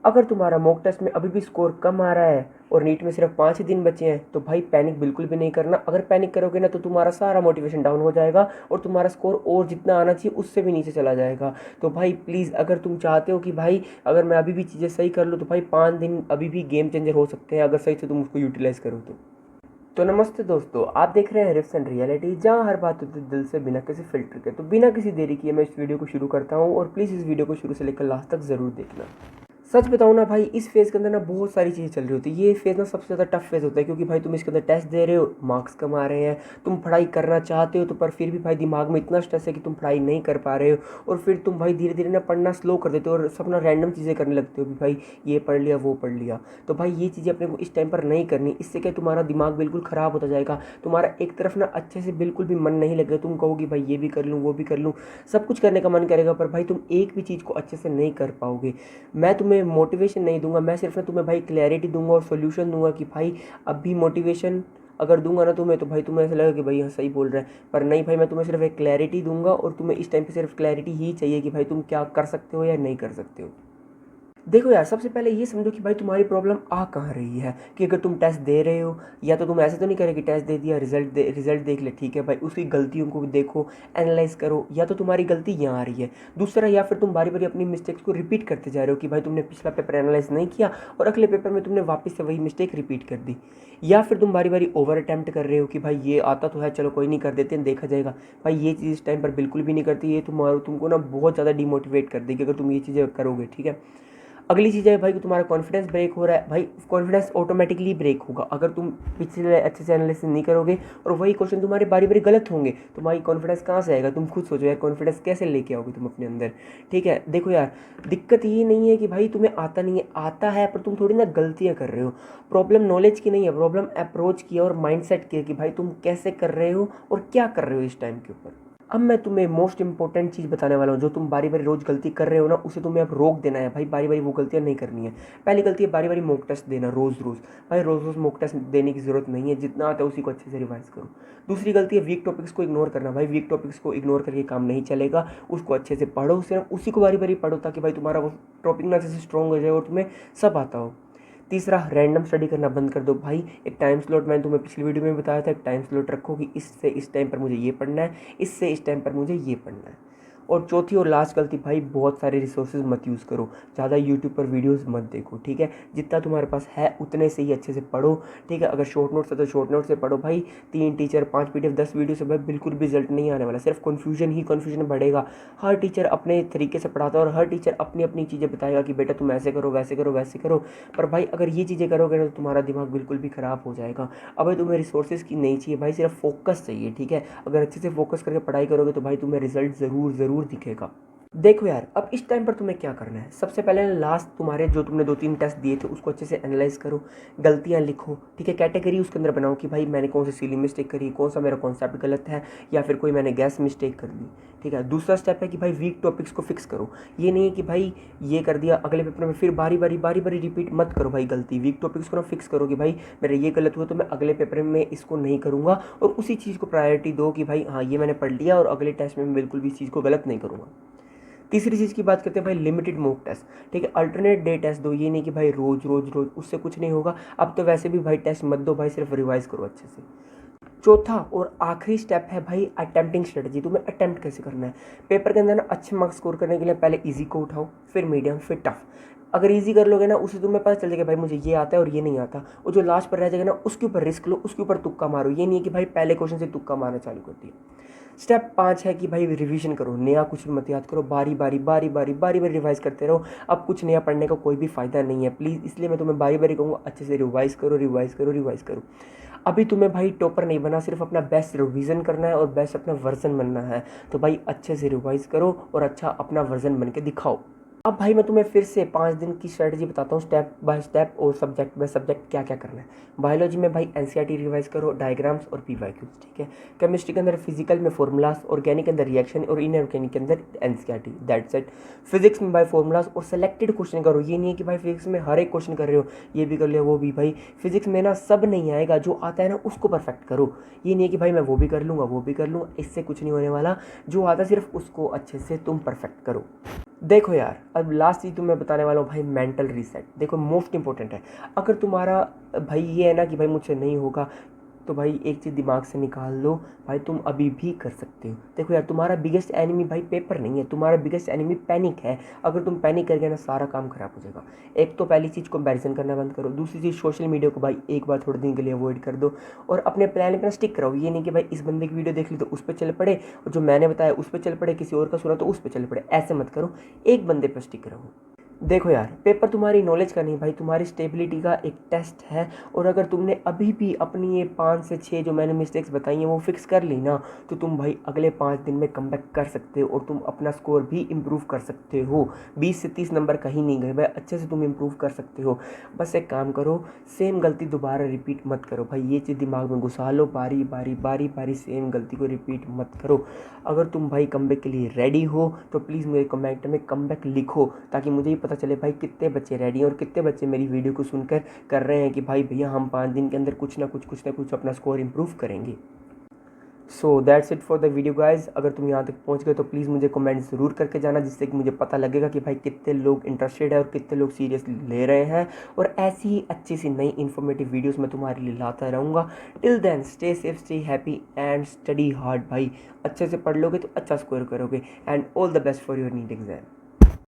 अगर तुम्हारा mock test में अभी भी स्कोर कम आ रहा है और नीट में सिर्फ 5 ही दिन बचे हैं तो भाई पैनिक बिल्कुल भी नहीं करना। अगर पैनिक करोगे ना तो तुम्हारा सारा मोटिवेशन डाउन हो जाएगा और तुम्हारा स्कोर और जितना आना चाहिए उससे भी नीचे चला जाएगा। तो भाई प्लीज़, अगर तुम चाहते हो कि भाई अगर मैं अभी भी चीज़ें सही कर लूँ तो भाई 5 दिन अभी भी गेम चेंजर हो सकते हैं अगर सही से तुम उसको यूटिलाइज़ करो तो नमस्ते दोस्तों, आप देख रहे हैं रिफ्स एंड रियलिटी, जहां हर बात होती है दिल से, बिना किसी फिल्टर के। तो बिना किसी देरी किए मैं इस वीडियो को शुरू करता हूं और प्लीज़ इस वीडियो को शुरू से लेकर लास्ट तक ज़रूर देखना। सच बताऊं ना भाई, इस फेज़ के अंदर ना बहुत सारी चीज़ें चल रही होती है। ये फेज़ ना सबसे ज़्यादा टफ फेज़ होता है क्योंकि भाई तुम इसके अंदर टेस्ट दे रहे हो, मार्क्स कम आ रहे हैं, तुम पढ़ाई करना चाहते हो तो पर फिर भी भाई दिमाग में इतना स्ट्रेस है कि तुम पढ़ाई नहीं कर पा रहे हो और फिर तुम भाई धीरे धीरे ना पढ़ना स्लो कर देते हो और सब ना रैंडम चीज़ें करने लगते हो कि भाई ये पढ़ लिया वो पढ़ लिया। तो भाई ये चीज़ें अपने को इस टाइम पर नहीं करनी, इससे क्या तुम्हारा दिमाग बिल्कुल ख़राब होता जाएगा। तुम्हारा एक तरफ ना अच्छे से बिल्कुल भी मन नहीं लगेगा, तुम कहोगे भाई ये भी कर लूँ वो भी कर लूँ, सब कुछ करने का मन करेगा पर भाई तुम एक भी चीज़ को अच्छे से नहीं कर पाओगे। मैं तुम्हें मोटिवेशन नहीं दूंगा, मैं सिर्फ ना तुम्हें भाई क्लैरिटी दूंगा और सोल्यूशन दूंगा कि भाई अब भी मोटिवेशन अगर दूंगा ना तुम्हें तो भाई तुम्हें ऐसा लगेगा कि भाई हाँ सही बोल रहा है, पर नहीं भाई मैं तुम्हें सिर्फ एक क्लैरिटी दूंगा और तुम्हें इस टाइम पे सिर्फ क्लैरिटी ही चाहिए कि भाई तुम क्या कर सकते हो या नहीं कर सकते हो। देखो यार, सबसे पहले ये समझो कि भाई तुम्हारी प्रॉब्लम आ कहाँ रही है। कि अगर तुम टेस्ट दे रहे हो या तो तुम ऐसे तो नहीं करे कि टेस्ट दे दिया रिजल्ट देख ले, ठीक है भाई, उसकी गलतियों को भी देखो, एनालाइज करो, या तो तुम्हारी गलती यहाँ आ रही है। दूसरा, या फिर तुम बारी बारी अपनी मिस्टेक्स को रिपीट करते जा रहे हो कि भाई तुमने पिछला पेपर एनालाइज नहीं किया और अगले पेपर में तुमने वापस से वही मिस्टेक रिपीट कर दी। या फिर तुम बारी बारी ओवर अटैम्प्ट कर रहे हो कि भाई ये आता तो है, चलो कोई नहीं, कर देते हैं, देखा जाएगा। भाई ये चीज़ इस टाइम पर बिल्कुल भी नहीं करती, ये तुमको ना बहुत ज़्यादा डिमोटिवेट कर देगी अगर तुम ये चीज़ें करोगे, ठीक है। अगली चीज़ है भाई कि तुम्हारा कॉन्फिडेंस ब्रेक हो रहा है। भाई कॉन्फिडेंस ऑटोमेटिकली ब्रेक होगा अगर तुम पिछले अच्छे से एनालिसिस नहीं करोगे और वही क्वेश्चन तुम्हारे बारी बारी गलत होंगे तो भाई कॉन्फिडेंस कहाँ से आएगा। तुम खुद सोचो यार, कॉन्फिडेंस कैसे लेके आओगे तुम अपने अंदर, ठीक है। देखो यार, दिक्कत ये नहीं है कि भाई तुम्हें आता नहीं है, आता है, पर तुम थोड़ी ना गलतियाँ कर रहे हो। प्रॉब्लम नॉलेज की नहीं है, प्रॉब्लम अप्रोच की है और माइंडसेट की है कि भाई तुम कैसे कर रहे हो और क्या कर रहे हो इस टाइम के ऊपर। अब मैं तुम्हें मोस्ट इंपॉर्टेंट चीज़ बताने वाला हूँ, जो तुम बारी बारी रोज़ गलती कर रहे हो ना, उसे तुम्हें अब रोक देना है भाई। बारी बारी वो गलतियाँ नहीं करनी है। पहली गलती है बारी बारी मॉक टेस्ट देना रोज़ रोज़। भाई रोज़ रोज़ मॉक टेस्ट देने की ज़रूरत नहीं है, जितना आता है उसी को अच्छे से रिवाइज करो। दूसरी गलती है वीक टॉपिक्स को इग्नोर करना। भाई वीक टॉपिक्स को इग्नोर करके काम नहीं चलेगा, उसको अच्छे से पढ़ो, सिर्फ उसी को बारी बारी पढ़ो ताकि भाई तुम्हारा वो टॉपिक ना अच्छे से स्ट्रॉन्ग हो जाए और तुम्हें सब आता हो। तीसरा, रैंडम स्टडी करना बंद कर दो भाई। एक टाइम स्लॉट, मैंने तुम्हें पिछली वीडियो में बताया था, एक टाइम स्लॉट रखो कि इससे इस टाइम पर मुझे ये पढ़ना है, इससे इस टाइम पर मुझे ये पढ़ना है। और चौथी और लास्ट गलती भाई, बहुत सारे रिसोर्सेज मत यूज़ करो, ज़्यादा यूट्यूब पर वीडियोस मत देखो, ठीक है। जितना तुम्हारे पास है उतने से ही अच्छे से पढ़ो, ठीक है। अगर शॉर्ट नोट्स है तो शॉर्ट नोट से पढ़ो भाई। 3 टीचर 5 पीडीएफ 10 वीडियो से भाई बिल्कुल भी रिजल्ट नहीं आने वाला, सिर्फ कन्फ्यूजन ही कन्फ्यूजन बढ़ेगा। हर टीचर अपने तरीके से पढ़ाता है और हर टीचर अपनी अपनी चीज़ें बताएगा कि बेटा तुम ऐसे करो वैसे करो वैसे करो, पर भाई अगर ये चीज़ें करोगे ना तो तुम्हारा दिमाग बिल्कुल भी ख़राब हो जाएगा। अब भाई तुम्हें रिसोर्सेज की नहीं चाहिए भाई, सिर्फ फोकस चाहिए, ठीक है। अगर अच्छे से फोकस करके पढ़ाई करोगे तो भाई तुम्हें रिजल्ट ज़रूर दिखेगा। देखो यार, अब इस टाइम पर तुम्हें क्या करना है, सबसे पहले लास्ट तुम्हारे जो तुमने 2-3 टेस्ट दिए थे उसको अच्छे से एनालाइज करो, गलतियां लिखो, ठीक है। कैटेगरी उसके अंदर बनाओ कि भाई मैंने कौन सी सिली मिस्टेक करी, कौन सा मेरा कॉन्सेप्ट गलत है या फिर कोई मैंने गैस मिस्टेक कर ली, ठीक है। दूसरा स्टेप है कि भाई वीक टॉपिक्स को फिक्स करो। ये नहीं है कि भाई ये कर दिया अगले पेपर में फिर बारी बारी रिपीट मत करो भाई गलती। वीक टॉपिक्स को ना फिक्स करो कि भाई मेरा ये गलत हुआ तो मैं अगले पेपर में इसको नहीं करूँगा और उसी चीज़ को प्रायोरिटी दो कि भाई हाँ ये मैंने पढ़ लिया और अगले टेस्ट में मैं बिल्कुल भी इस चीज़ को गलत नहीं करूँगा। तीसरी चीज़ की बात करते हैं भाई, लिमिटेड मॉक टेस्ट, ठीक है। अल्टरनेट डे टेस्ट दो, ये नहीं कि भाई रोज रोज रोज, उससे कुछ नहीं होगा। अब तो वैसे भी भाई टेस्ट मत दो भाई, सिर्फ रिवाइज करो अच्छे से। चौथा और आखिरी स्टेप है भाई अटेम्प्टिंग स्ट्रेटजी। तुम्हें अटेम्प्ट कैसे करना है पेपर के अंदर ना, अच्छे मार्क्स स्कोर करने के लिए पहले इजी को उठाओ, फिर मीडियम, फिर टफ। अगर इजी कर लोगे ना, उसे तुम्हें पता चल जाएगा भाई मुझे ये आता है और ये नहीं आता, और जो लास्ट पर रह जाएगा ना उसके ऊपर रिस्क लो, उसके ऊपर तुक्का मारो। ये नहीं है कि भाई पहले क्वेश्चन से तुक्का मारना चालू कर दिया। स्टेप 5 है कि भाई रिवीजन करो, नया कुछ भी मत याद करो, बारी बारी रिवाइज करते रहो। अब कुछ नया पढ़ने का कोई भी फ़ायदा नहीं है प्लीज़, इसलिए मैं तुम्हें बारी बारी कहूँगा अच्छे से रिवाइज करो। अभी तुम्हें भाई टॉपर नहीं बना, सिर्फ अपना बेस्ट रिवीजन करना है और बेस्ट अपना वर्जन बनना है। तो भाई अच्छे से रिवाइज करो और अच्छा अपना वर्जन बन के दिखाओ। अब भाई मैं तुम्हें फिर से 5 दिन की स्ट्रेटजी बताता हूँ स्टेप बाय स्टेप और सब्जेक्ट बाय सब्जेक्ट क्या क्या करना है। बायोलॉजी में भाई एनसीईआरटी रिवाइज करो, डायग्राम्स और पीवाईक्यूज, ठीक है। केमिस्ट्री के अंदर फिजिकल में फॉर्मूलाज, ऑर्गेनिक के अंदर रिएक्शन और इनऑर्गेनिक के अंदर एनसीईआरटी, दैट्स इट। फिजिक्स में भाई फॉर्मूलाज और सेलेक्टेड क्वेश्चन करो, ये नहीं है कि भाई फिजिक्स में हर एक क्वेश्चन कर रहे हो, ये भी कर लिया वो भी। भाई फिजिक्स में ना सब नहीं आएगा, जो आता है ना उसको परफेक्ट करो। ये नहीं है कि भाई मैं वो भी कर लूँगा, इससे कुछ नहीं होने वाला। जो आता है सिर्फ उसको अच्छे से तुम परफेक्ट करो। देखो यार, अब लास्ट चीज़ तो मैं बताने वाला हूँ भाई, मेंटल रीसेट। देखो मोस्ट इंपॉर्टेंट है। अगर तुम्हारा भाई ये है ना कि भाई मुझसे नहीं होगा, तो भाई एक चीज़ दिमाग से निकाल लो, भाई तुम अभी भी कर सकते हो। देखो यार, तुम्हारा बिगेस्ट एनिमी भाई पेपर नहीं है, तुम्हारा बिगेस्ट एनिमी पैनिक है। अगर तुम पैनिक कर गए ना, सारा काम खराब हो जाएगा। एक तो पहली चीज़ कंपैरिजन करना बंद करो, दूसरी चीज़ सोशल मीडिया को भाई एक बार थोड़े दिन के लिए अवॉइड कर दो, और अपने प्लान पर स्टिक करो। ये नहीं कि भाई इस बंदे की वीडियो देख ली तो उस पर चल पड़े, और जो मैंने बताया उस पर चल पड़े, किसी और का सुना तो उस पर चल पड़े। ऐसे मत करो, एक बंदे पर स्टिक रहो। देखो यार, पेपर तुम्हारी नॉलेज का नहीं भाई, तुम्हारी स्टेबिलिटी का एक टेस्ट है। और अगर तुमने अभी भी अपनी ये 5 से 6 जो मैंने मिस्टेक्स बताई हैं वो फिक्स कर ली ना, तो तुम भाई अगले 5 दिन में कमबैक कर सकते हो, और तुम अपना स्कोर भी इम्प्रूव कर सकते हो। 20 से 30 नंबर कहीं नहीं गए भाई, अच्छे से तुम इम्प्रूव कर सकते हो। बस एक काम करो, सेम गलती दोबारा रिपीट मत करो भाई, ये चीज़ दिमाग में घुसा लो, बारी बारी बारी बारी सेम गलती को रिपीट मत करो। अगर तुम भाई कमबैक के लिए रेडी हो तो प्लीज़ मेरे कमेंट में कमबैक लिखो, ताकि मुझे भी पता चले भाई कितने बच्चे रेडी हैं और कितने बच्चे मेरी वीडियो को सुनकर कर रहे हैं कि भाई भैया हम 5 दिन के अंदर कुछ ना कुछ अपना स्कोर इम्प्रूव करेंगे। So that's it for the video guys. अगर तुम यहाँ तक पहुँच गए तो प्लीज़ मुझे कमेंट ज़रूर करके जाना, जिससे कि मुझे पता लगेगा कि भाई कितने लोग इंटरेस्टेड है और कितने लोग सीरियसली ले रहे हैं। और ऐसी ही अच्छी सी नई इन्फॉर्मेटिव वीडियोस मैं तुम्हारे लिए लाता रहूँगा। Till then stay safe, stay happy and study hard भाई। अच्छे से पढ़ लोगे तो अच्छा स्कोर करोगे। And all the best for your NEET exam.